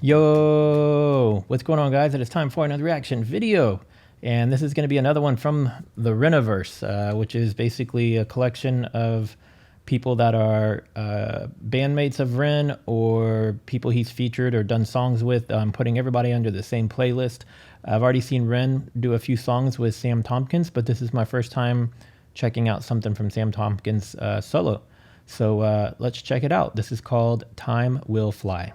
Yo, what's going on, guys? It is time for another reaction video, and this is going to be another one from the Reniverse, which is basically a collection of people that are bandmates of Ren or people he's featured or done songs with. Putting everybody under the same playlist. I've already seen Ren do a few songs with Sam Tompkins, but this is my first time checking out something from Sam Tompkins solo. So let's check it out. This is called Time Will Fly.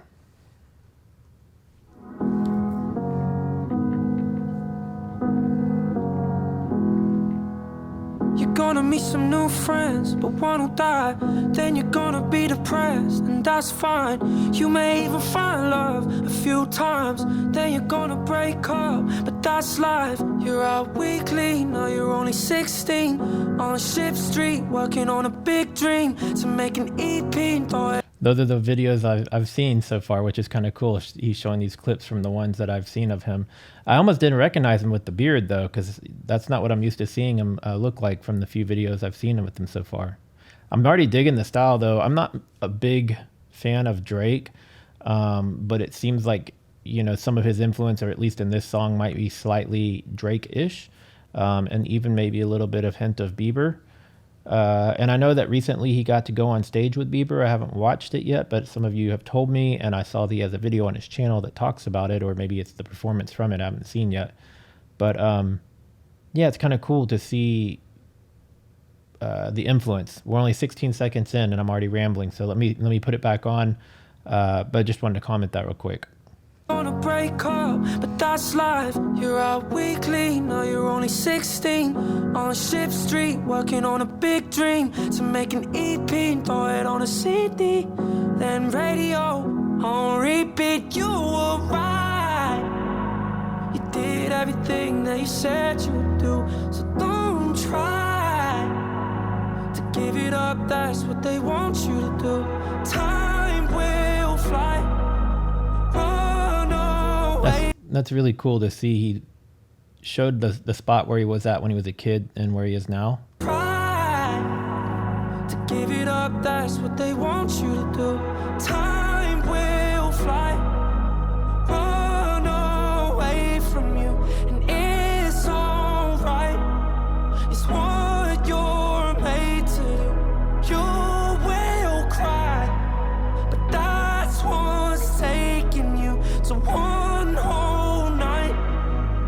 You're gonna meet some new friends, but one will die. Then you're gonna be depressed, and that's fine. You may even find love a few times. Then you're gonna break up, but that's life. You're out weekly, now you're only 16. On Ship Street, working on a big dream to make an EP. Those are the videos I've seen so far, which is kind of cool. He's showing these clips from the ones that I've seen of him. I almost didn't recognize him with the beard, though, because that's not what I'm used to seeing him look like from the few videos I've seen him with him so far. I'm already digging the style, though. I'm not a big fan of Drake, but it seems like, you know, some of his influence, or at least in this song, might be slightly Drake-ish, and even maybe a little bit of hint of Bieber. And I know that recently he got to go on stage with Bieber. I haven't watched it yet, but some of you have told me, and I saw he has a video on his channel that talks about it, or maybe it's the performance from it I haven't seen yet. But yeah, it's kind of cool to see the influence. We're only 16 seconds in and I'm already rambling, so let me put it back on, but I just wanted to comment that real quick. Gonna break up, but that's life. You're out weekly, now you're only 16. On Ship Street, working on a big dream to make an EP, throw it on a CD, then radio on repeat. You were right, you did everything that you said you would do, so don't try to give it up. That's what they want you to do. Time will fly. That's really cool to see. He showed the spot where he was at when he was a kid and where he is now. Try to give it up, that's what they want you to do. Time will fly, run away from you, and it's alright. It's what you're made to do. You will cry, but that's what's taking you to one whole night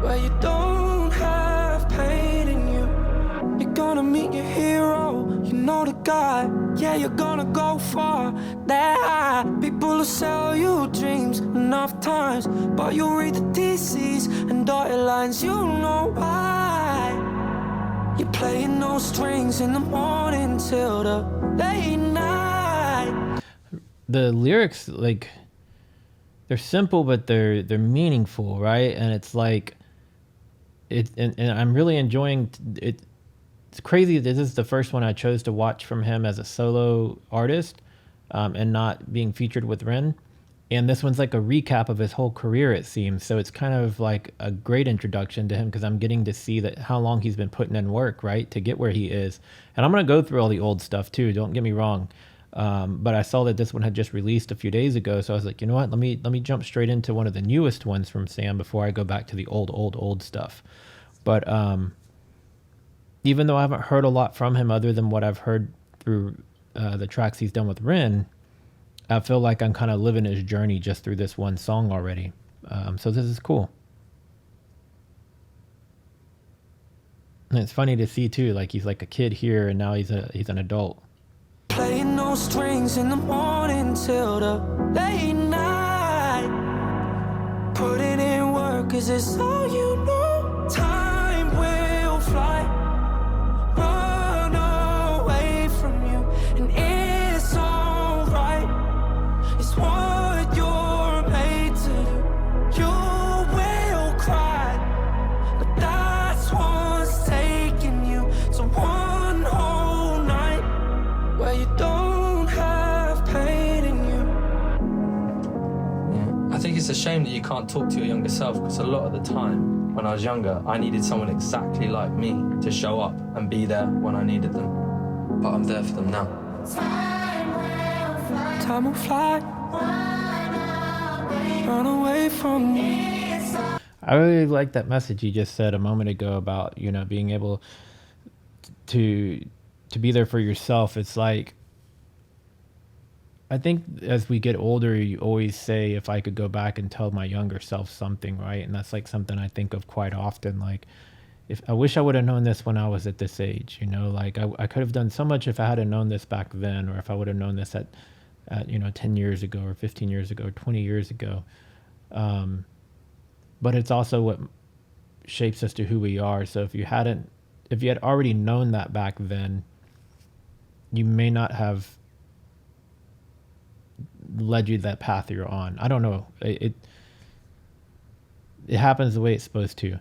where you don't have pain in you. You're gonna meet your hero, you know the guy. Yeah, you're gonna go far, that high. People will sell you dreams enough times, but you'll read the DCs and dotted lines. You'll know why. You're playing those strings in the morning till the late night. The lyrics, like, they're simple, but they're meaningful, right? And it's like and I'm really enjoying it. It's crazy. This is the first one I chose to watch from him as a solo artist, and not being featured with Ren. And this one's like a recap of his whole career, it seems. So it's kind of like a great introduction to him, because I'm getting to see that how long he's been putting in work, right, to get where he is. And I'm gonna go through all the old stuff too. Don't get me wrong. But I saw that this one had just released a few days ago, so I was like, you know what, let me jump straight into one of the newest ones from Sam before I go back to the old stuff. But even though I haven't heard a lot from him other than what I've heard through the tracks he's done with Ren, I feel like I'm kind of living his journey just through this one song already. So this is cool. And it's funny to see too, like he's like a kid here and now he's an adult. Playing those strings in the morning till the late night. Putting in work, is this all you know? Time will fly, run away from you, and it's alright. It's what you're made to do. You will cry, but that's what's taking you to one whole night where you don't have pain in you. I think it's a shame that you can't talk to your younger self, because a lot of the time when I was younger, I needed someone exactly like me to show up and be there when I needed them. But I'm there for them now. Time will fly. run away from me. I really like that message you just said a moment ago about, being able to be there for yourself. It's like, I think as we get older, you always say, if I could go back and tell my younger self something, right? And that's like something I think of quite often. Like, if I wish I would have known this when I was at this age, like I could have done so much if I had known this back then, or if I would have known this at 10 years ago or 15 years ago or 20 years ago. But it's also what shapes us to who we are. So if you had already known that back then, you may not have led you that path you're on. I don't know. It happens the way it's supposed to.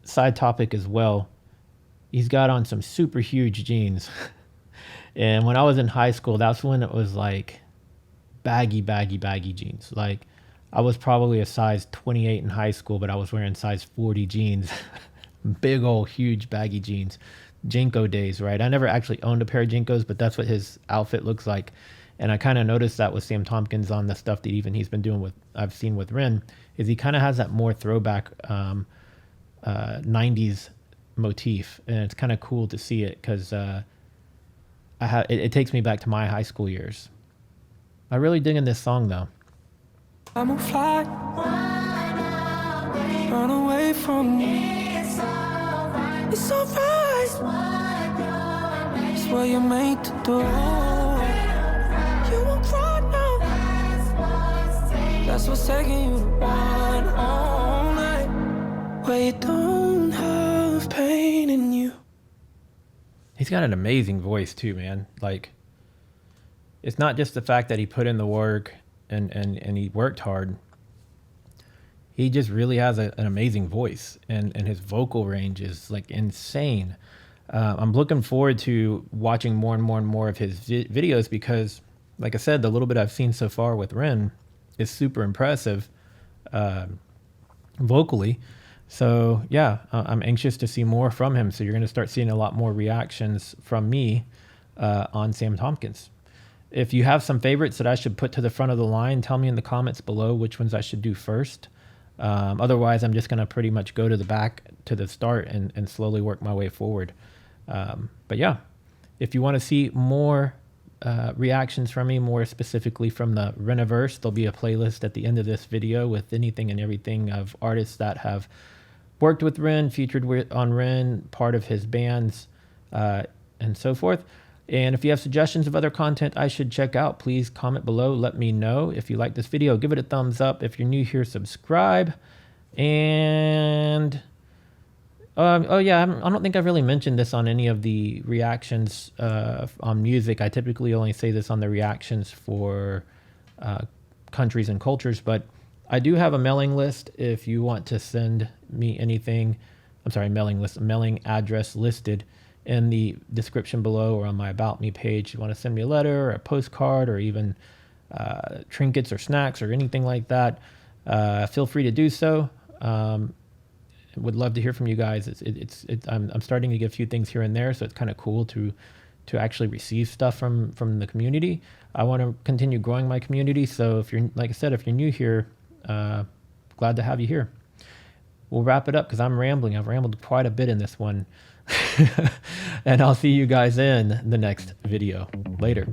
Side topic as well. He's got on some super huge jeans. And when I was in high school, that's when it was like baggy jeans. Like, I was probably a size 28 in high school, but I was wearing size 40 jeans. Big old huge baggy jeans. Jinko days, right? I never actually owned a pair of Jinkos, but that's what his outfit looks like. And I kind of noticed that with Sam Tompkins on the stuff that even he's been doing I've seen with Ren, is he kind of has that more throwback 90s motif. And it's kind of cool to see it because it takes me back to my high school years. I really dig in this song though. I'm gonna fly, run away from me. It's alright. It's what you're made to do. You won't cry now. That's what's taking you to one all night, where you don't have pain in you. He's got an amazing voice too, man. Like, it's not just the fact that he put in the work and he worked hard. He just really has an amazing voice, and his vocal range is like insane. I'm looking forward to watching more and more of his videos because, like I said, the little bit I've seen so far with Ren is super impressive vocally. So yeah, I'm anxious to see more from him. So you're going to start seeing a lot more reactions from me on Sam Tompkins. If you have some favorites that I should put to the front of the line, tell me in the comments below which ones I should do first. Otherwise, I'm just going to pretty much go to the back to the start and slowly work my way forward. But yeah, if you want to see more reactions from me, more specifically from the Reniverse, there'll be a playlist at the end of this video with anything and everything of artists that have worked with Ren, featured on Ren, part of his bands, and so forth. And if you have suggestions of other content I should check out, please comment below. Let me know. If you like this video, give it a thumbs up. If you're new here, subscribe. And oh yeah, I don't think I've really mentioned this on any of the reactions on music. I typically only say this on the reactions for countries and cultures, but I do have a mailing list if you want to send me anything. I'm sorry, mailing address listed in the description below or on my About Me page. You want to send me a letter or a postcard or even trinkets or snacks or anything like that, feel free to do so. Would love to hear from you guys. I'm starting to get a few things here and there, so it's kind of cool to actually receive stuff from the community. I want to continue growing my community, so if you're, like I said, if you're new here, glad to have you here. We'll wrap it up because I'm rambling. I've rambled quite a bit in this one. And I'll see you guys in the next video. Later.